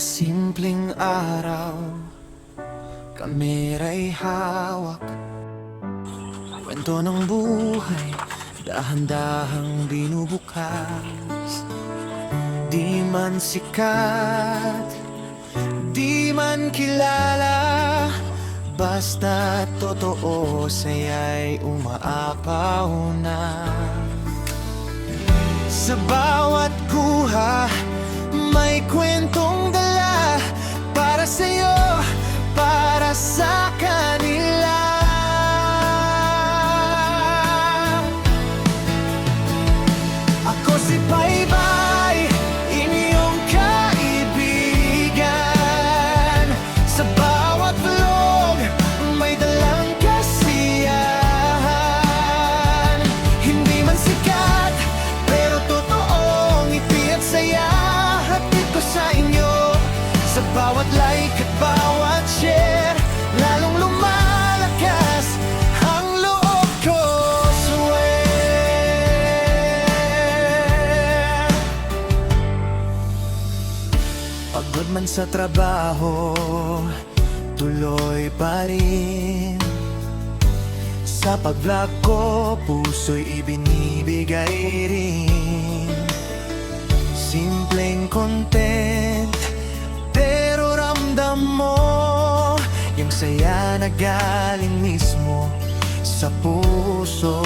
simpleng araw, kamera'y hawak. Kwento ng buhay, dahan-dahang binubukas. Di man sikat, di man kilala, basta totoo, saya'y umaapaw na. Sa bawat kuha, may kwentong dala, para sa'yo, para sa kanila. Ako si Baybay, inyong kaibigan. Sa bawat vlog, may dalang kasiyahan. Hindi man sikat, pero totoong ngiti at saya, hatid ko sa inyo. Sa bawat like at bawat share, lalong lumalakas ang loob ko, swear. Pagod man sa trabaho, tuloy pa rin. Sa pag-vlog ko, puso'y ibinibigay rin. Simpleng content, pero ramdam mo yung saya na galing mismo sa puso.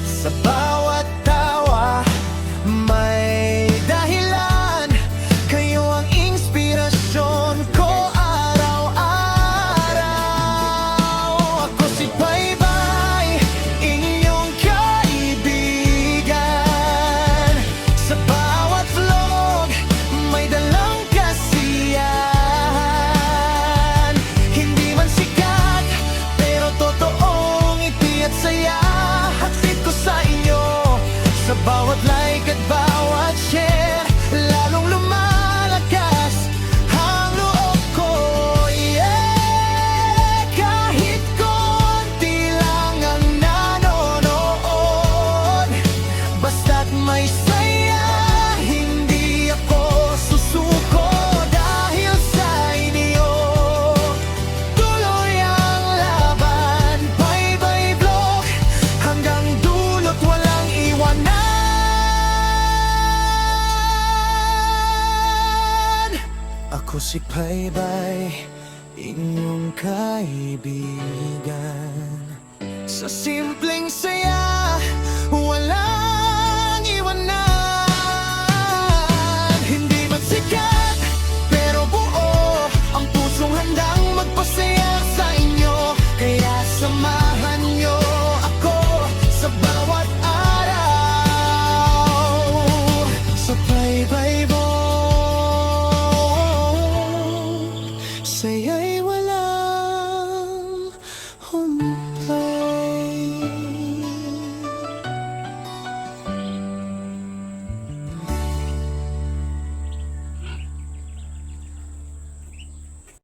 Sa bawat tawa, may dahilan. Kayo ang inspirasyon ko araw-araw. Ako si Baybay, inyong kaibigan. Sa bawat vlog, may dalang kasiyahan. Hindi man sikat, pero totoong ngiti at saya, hatid ko sa inyo. Sa bawat like at bawat share, lalong lumalakas ang loob ko, yeah. Kahit konti lang ang nanonood, basta't may saya, hindi ako susuko. Dahil sa inyo, tuloy ang laban. Baybay Vlog, hanggang dulot walang iwanan. Ako si Baybay, inyong kaibigan. Sa simpleng saya, wala